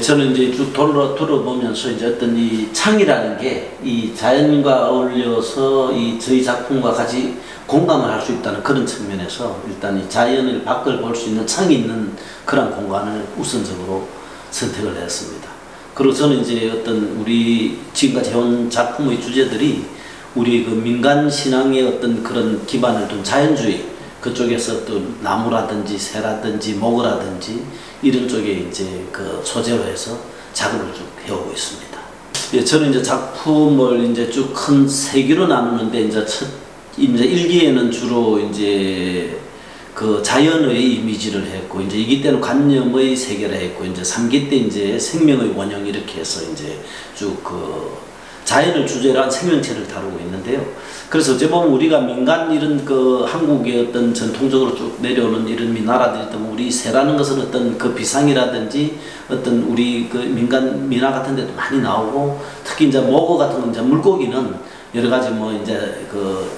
예, 저는 이제 쭉 돌아보면서 이제 어떤 이 창이라는 게 이 자연과 어울려서 이 저희 작품과 같이 공감을 할 수 있다는 그런 측면에서 일단 이 자연을 밖을 볼 수 있는 창이 있는 그런 공간을 우선적으로 선택을 했습니다. 그리고 저는 이제 어떤 우리 지금까지 해온 작품의 주제들이 우리 그 민간 신앙의 어떤 그런 기반을 둔 자연주의 그쪽에서 또 나무라든지 새라든지 목이라든지 이런 쪽에 이제 그 소재로 해서 작업을 쭉 해오고 있습니다. 예, 저는 이제 작품을 이제 쭉 큰 세 개로 나누는데 이제 이제 1기에는 주로 이제 그 자연의 이미지를 했고 이제 2기 때는 관념의 세계를 했고 이제 3기 때 이제 생명의 원형 이렇게 해서 이제 쭉 그 자연을 주제로 한 생명체를 다루고 있는데요. 그래서 어찌 보면 우리가 민간 이런 그 한국의 어떤 전통적으로 쭉 내려오는 이런 민화라든지 우리 새라는 것은 어떤 그 비상이라든지 어떤 우리 그 민간 민화 같은 데도 많이 나오고 특히 이제 목어 같은 건 이제 물고기는 여러 가지 뭐 이제 그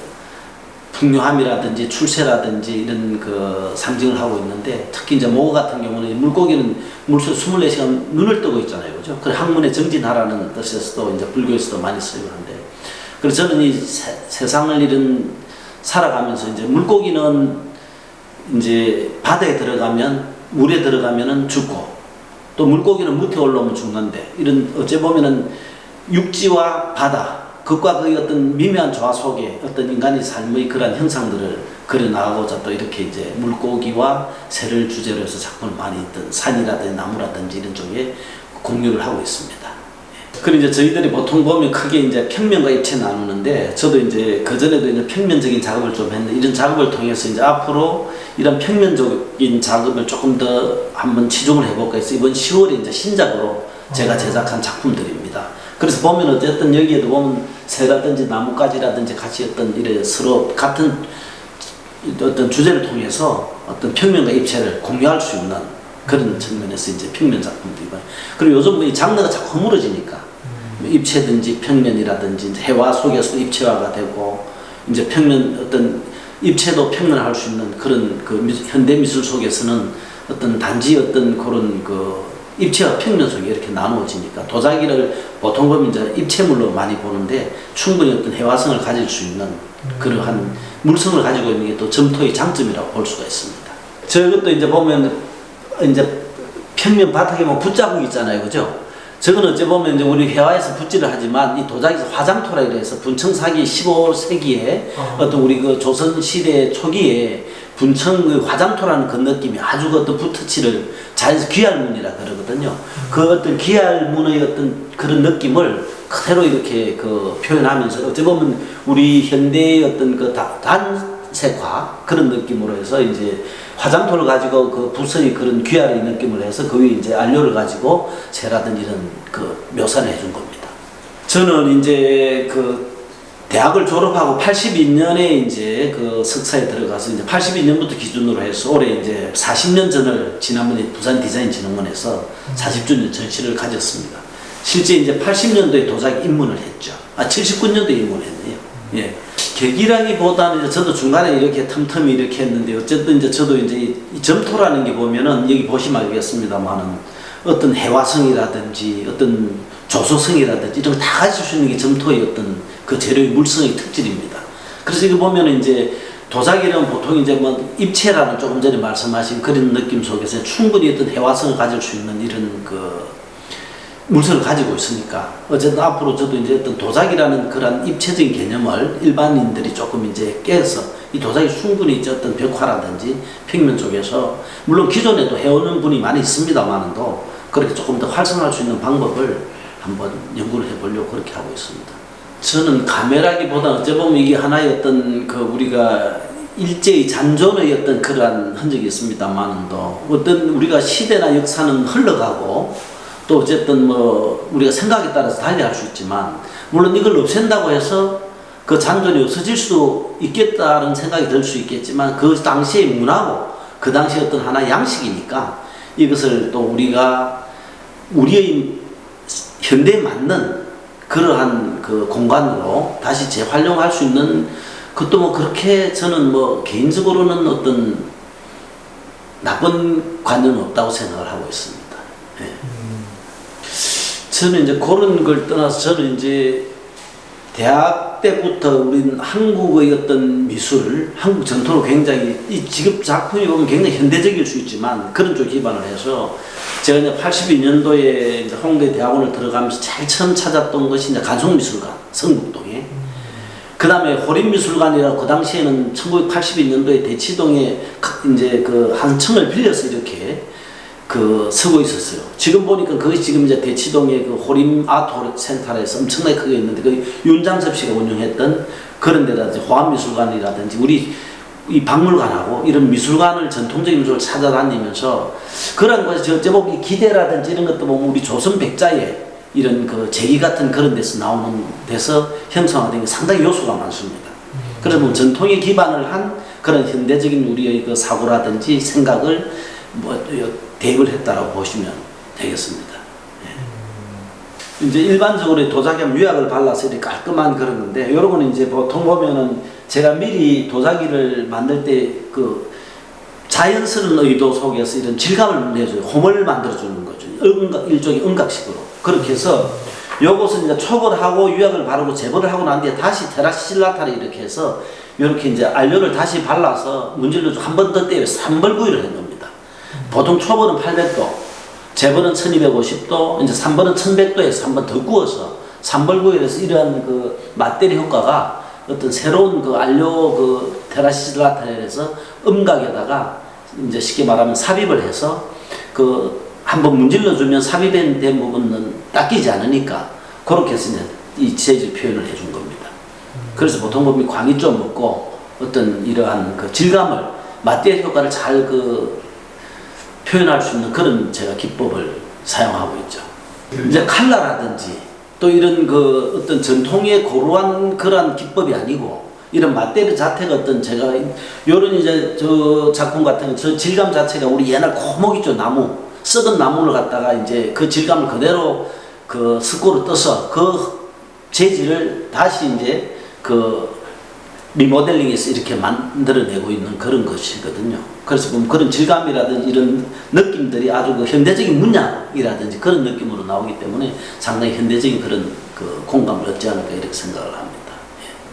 풍요함이라든지 출세라든지 이런 그 상징을 하고 있는데 특히 이제 목어 같은 경우는 물고기는 물속 24시간 눈을 뜨고 있잖아요. 그죠? 그 학문에 정진하라는 뜻에서도 이제 불교에서도 많이 쓰이는데 그래서 저는 이 세상을 이런 살아가면서 이제 물고기는 이제 바다에 들어가면 물에 들어가면은 죽고 또 물고기는 무태 올라오면 죽는데 이런 어째 보면은 육지와 바다 그것과 그 어떤 미묘한 조화 속에 어떤 인간의 삶의 그런 형상들을 그려나가고자 또 이렇게 이제 물고기와 새를 주제로 해서 작품을 많이 했던 산이라든지 나무라든지 이런 쪽에 공유를 하고 있습니다. 그리고 이제 저희들이 보통 보면 크게 이제 평면과 입체 나누는데 저도 이제 그전에도 이제 평면적인 작업을 좀 했는데 이런 작업을 통해서 이제 앞으로 이런 평면적인 작업을 조금 더 한번 치중을 해볼까 해서 이번 10월에 이제 신작으로 제가 제작한 작품들입니다. 그래서 보면 어쨌든 여기에도 보면 새라든지 나뭇가지라든지 같이 어떤 이래 서로 같은 어떤 주제를 통해서 어떤 평면과 입체를 공유할 수 있는 그런 측면에서 이제 평면 작품들이고 그리고 요즘 이 장르가 자꾸 허물어지니까 입체든지 평면이라든지 해화 속에서 입체화가 되고 이제 평면 어떤 입체도 평면할 수 있는 그런 그 현대 미술 속에서는 어떤 단지 어떤 그런 그 입체와 평면 속에 이렇게 나누어지니까 도자기를 보통 보면 이제 입체물로 많이 보는데 충분히 어떤 해화성을 가질 수 있는 그러한 물성을 가지고 있는 게 또 점토의 장점이라고 볼 수가 있습니다. 저것도 이제 보면 이제 평면 바닥에 뭐 붓자국 있잖아요, 그죠? 저건 어찌 보면 이제 우리 회화에서 붓질을 하지만 이 도자기에서 화장토라 그래서 분청사기 15세기에 어떤 우리 그 조선 시대 초기에 분청 그 화장토라는 그 느낌이 아주 그 어떤 붓터치를 자연에서 귀할문이라 그러거든요. 그 어떤 귀할문의 어떤 그런 느낌을 그대로 이렇게 그 표현하면서 어찌 보면 우리 현대의 어떤 그 단색화 그런 느낌으로 해서 이제 화장토를 가지고 그 붓의 그런 귀할의 느낌을 해서 그 위에 이제 안료를 가지고 새라든지 이런 그 묘사를 해준 겁니다. 저는 이제 그 대학을 졸업하고 82년에 이제 그 석사에 들어가서 이제 82년부터 기준으로 해서 올해 이제 40년 전을 지난번에 부산 디자인진흥원에서 40주년 전시를 가졌습니다. 실제 이제 80년도에 도자기 입문을 했죠. 79년도에 입문했네요. 예. 계기라기보다는 저도 중간에 이렇게 틈틈이 이렇게 했는데 어쨌든 이제 저도 이제 이 점토라는 게 보면은 여기 보시면 알겠습니다만은 어떤 해화성이라든지 어떤 조소성이라든지 이런 거 다 가질 수 있는 게 점토의 어떤 그 재료의 물성의 특질입니다. 그래서 이거 보면은 이제 도자기는 보통 이제 뭐 입체라는 조금 전에 말씀하신 그런 느낌 속에서 충분히 어떤 해화성을 가질 수 있는 이런 그 물성을 가지고 있으니까 어쨌든 앞으로 저도 이제 어떤 도자기라는 그런 입체적인 개념을 일반인들이 조금 이제 깨서 이 도자기 충분히 이제 어떤 벽화라든지 평면 쪽에서 물론 기존에도 해오는 분이 많이 있습니다만도 그렇게 조금 더 활성화할 수 있는 방법을 한번 연구를 해보려고 그렇게 하고 있습니다. 저는 카메라기보다는 어찌 보면 이게 하나의 어떤 그 우리가 일제의 잔존의 어떤 그러한 흔적이 있습니다만도 어떤 우리가 시대나 역사는 흘러가고 또 어쨌든 뭐 우리가 생각에 따라서 달리할 수 있지만 물론 이걸 없앤다고 해서 그 잔존이 없어질 수도 있겠다는 생각이 들 수 있겠지만 그 당시의 문화고 그 당시의 어떤 하나의 양식이니까 이것을 또 우리가 우리의 현대에 맞는 그러한 그 공간으로 다시 재활용할 수 있는 그것도 뭐 그렇게 저는 뭐 개인적으로는 어떤 나쁜 관념은 없다고 생각을 하고 있습니다. 네. 저는 이제 그런 걸 떠나서 저는 이제 대학 때부터 우리는 한국의 어떤 미술, 한국 전통을 굉장히 이 지금 작품이 보면 굉장히 현대적일 수 있지만 그런 쪽 기반을 해서 제가 이제 82년도에 이제 홍대 대학원을 들어가면서 제일 처음 찾았던 것이 이제 간송미술관 성북동에 그 다음에 호림미술관이라고 그 당시에는 1982년도에 대치동에 이제 그 한 층을 빌려서 이렇게 그 서고 있었어요. 지금 보니까 그것이 지금 이제 대치동의 그 호림 아트 센터에서 엄청나게 크게 있는데 그 윤장섭 씨가 운영했던 그런 데라든지 호암미술관이라든지 우리 이 박물관하고 이런 미술관을 전통적인 미술을 찾아다니면서 그런 것이 제법 기대라든지 이런 것도 보면 우리 조선 백자의 이런 그 제기 같은 그런 데서 나오는 데서 형성화된 게 상당히 요소가 많습니다. 그래서 뭐 전통에 기반을 한 그런 현대적인 우리의 그 사고라든지 생각을 뭐 대입을 했다라고 보시면 되겠습니다. 예. 이제 일반적으로 도자기하면 유약을 발라서 이렇게 깔끔한 그런 건데, 이런 거는 이제 보통 보면은 제가 미리 도자기를 만들 때 그 자연스러운 의도 속에서 이런 질감을 내줘요. 홈을 만들어주는 거죠. 일종의 음각식으로. 그렇게 해서 요것은 이제 촉을 하고 유약을 바르고 제거를 하고 난 뒤에 다시 테라시질라타를 이렇게 해서 이렇게 이제 안료를 다시 발라서 문질러 한 번 더 떼요. 3벌구이를 한 겁니다. 보통 초벌은 800도, 재벌은 1250도, 이제 3벌은 1100도에서 한 번 더 구워서 3벌구이를 해서 이러한 그 맛대리 효과가 어떤 새로운 그 안료 그 테라시질라타에 해서 음각에다가 이제 쉽게 말하면 삽입을 해서 그 한번 문질러 주면 삽입된 부분은 닦이지 않으니까 그렇게 해서 이제 이 재질 표현을 해준 겁니다. 그래서 보통 보면 광이 좀 없고 어떤 이러한 그 질감을 맛대리 효과를 잘 그 표현할 수 있는 그런 제가 기법을 사용하고 있죠. 이제 칼라라든지 또 이런 그 어떤 전통의 고루한 그러한 기법이 아니고 이런 맛대리 자체가 어떤 제가 요런 이제 저 작품 같은 저 질감 자체가 우리 옛날 고목 있죠. 나무 썩은 나무를 갖다가 이제 그 질감을 그대로 그 스코로 떠서 그 재질을 다시 이제 그 리모델링해서 이렇게 만들어내고 있는 그런 것이거든요. 그래서 보면 그런 질감이라든지 이런 느낌들이 아주 그 현대적인 문양이라든지 그런 느낌으로 나오기 때문에 상당히 현대적인 그런 그 공감을 얻지 않을까 이렇게 생각을 합니다.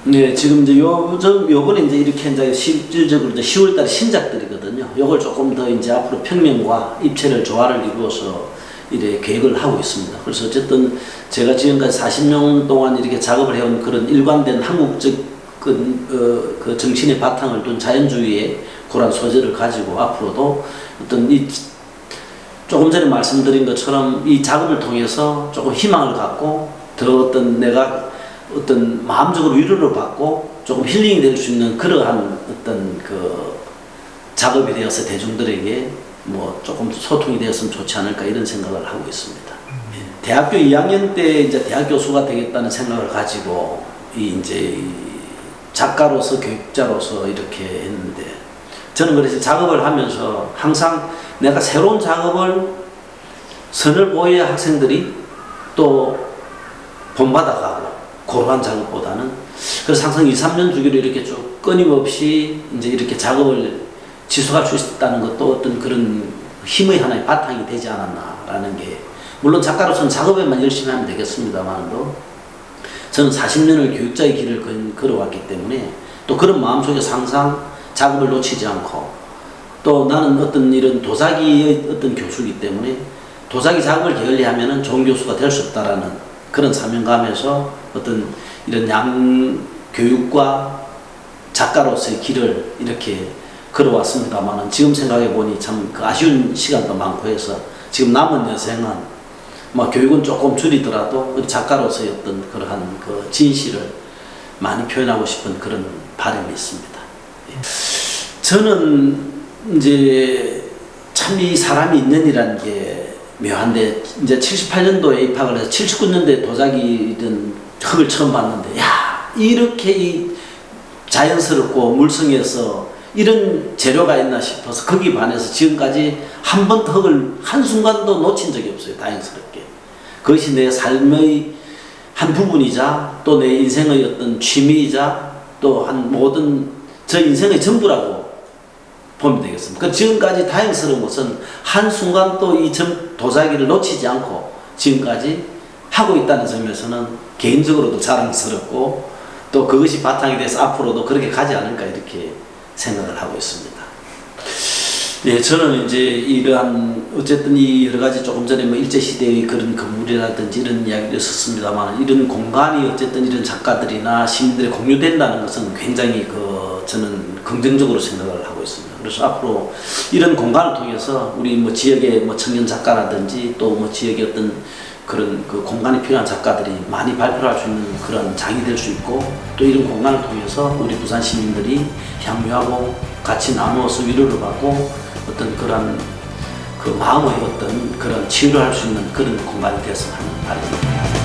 네, 지금 이제 요번에 이제 이렇게 이제 실질적으로 이제 10월달에 신작들이거든요. 요걸 조금 더 이제 앞으로 평면과 입체를 조화를 이루어서 이래 계획을 하고 있습니다. 그래서 어쨌든 제가 지금까지 40년 동안 이렇게 작업을 해온 그런 일관된 한국적 그 정신의 바탕을 둔 자연주의의 그런 소재를 가지고 앞으로도 어떤 이 조금 전에 말씀드린 것처럼 이 작업을 통해서 조금 희망을 갖고 더 어떤 내가 어떤 마음적으로 위로를 받고 조금 힐링이 될 수 있는 그러한 어떤 그 작업이 되어서 대중들에게 뭐 조금 소통이 되었으면 좋지 않을까 이런 생각을 하고 있습니다. 대학교 2학년 때 이제 대학 교수가 되겠다는 생각을 가지고 이제 작가로서 교육자로서 이렇게 했는데 저는 그래서 작업을 하면서 항상 내가 새로운 작업을 선을 보여야 학생들이 또 본받아가고 고루한 작업보다는 그래서 항상 2, 3년 주기로 이렇게 쭉 끊임없이 이제 이렇게 작업을 지속할 수 있다는 것도 어떤 그런 힘의 하나의 바탕이 되지 않았나라는 게 물론 작가로서는 작업에만 열심히 하면 되겠습니다만도 저는 40년을 교육자의 길을 걸어왔기 때문에 또 그런 마음속에서 항상 작업을 놓치지 않고 또 나는 어떤 이런 도자기의 어떤 교수이기 때문에 도자기 작업을 게을리하면은 좋은 교수가 될 수 없다라는 그런 사명감에서 어떤 이런 양교육과 작가로서의 길을 이렇게 걸어왔습니다만은 지금 생각해 보니 참 그 아쉬운 시간도 많고 해서 지금 남은 여생은 뭐 교육은 조금 줄이더라도 작가로서의 어떤 그러한 그 진실을 많이 표현하고 싶은 그런 바람이 있습니다. 저는 이제 참 이 사람이 인연이라는 게 묘한데 이제 78년도에 입학을 해서 79년도에 도자기 이런 흙을 처음 봤는데 야 이렇게 이 자연스럽고 물성에서 이런 재료가 있나 싶어서 거기 반해서 지금까지 한 번도 흙을 한순간도 놓친 적이 없어요. 다행스럽게. 그것이 내 삶의 한 부분이자 또 내 인생의 어떤 취미이자 또 한 모든 저 인생의 전부라고 보면 되겠습니다. 그 지금까지 다행스러운 것은 한순간 또 이 도자기를 놓치지 않고 지금까지 하고 있다는 점에서는 개인적으로도 자랑스럽고 또 그것이 바탕이 돼서 앞으로도 그렇게 가지 않을까 이렇게 생각을 하고 있습니다. 예, 저는 이제 이러한 어쨌든 이 여러 가지 조금 전에 뭐 일제 시대의 그런 건물이라든지 이런 이야기를 했었습니다만 이런 공간이 어쨌든 이런 작가들이나 시민들이 공유된다는 것은 굉장히 저는 긍정적으로 생각을 하고 있습니다. 그래서 앞으로 이런 공간을 통해서 우리 뭐 지역의 뭐 청년 작가라든지 또 뭐 지역의 어떤 그런 그 공간이 필요한 작가들이 많이 발표할 수 있는 그런 장이 될 수 있고 또 이런 공간을 통해서 우리 부산 시민들이 향유하고 같이 나누어서 위로를 받고 어떤 그런 그 마음의 어떤 그런 치유를 할 수 있는 그런 공간이 되었으면 하는 바람입니다.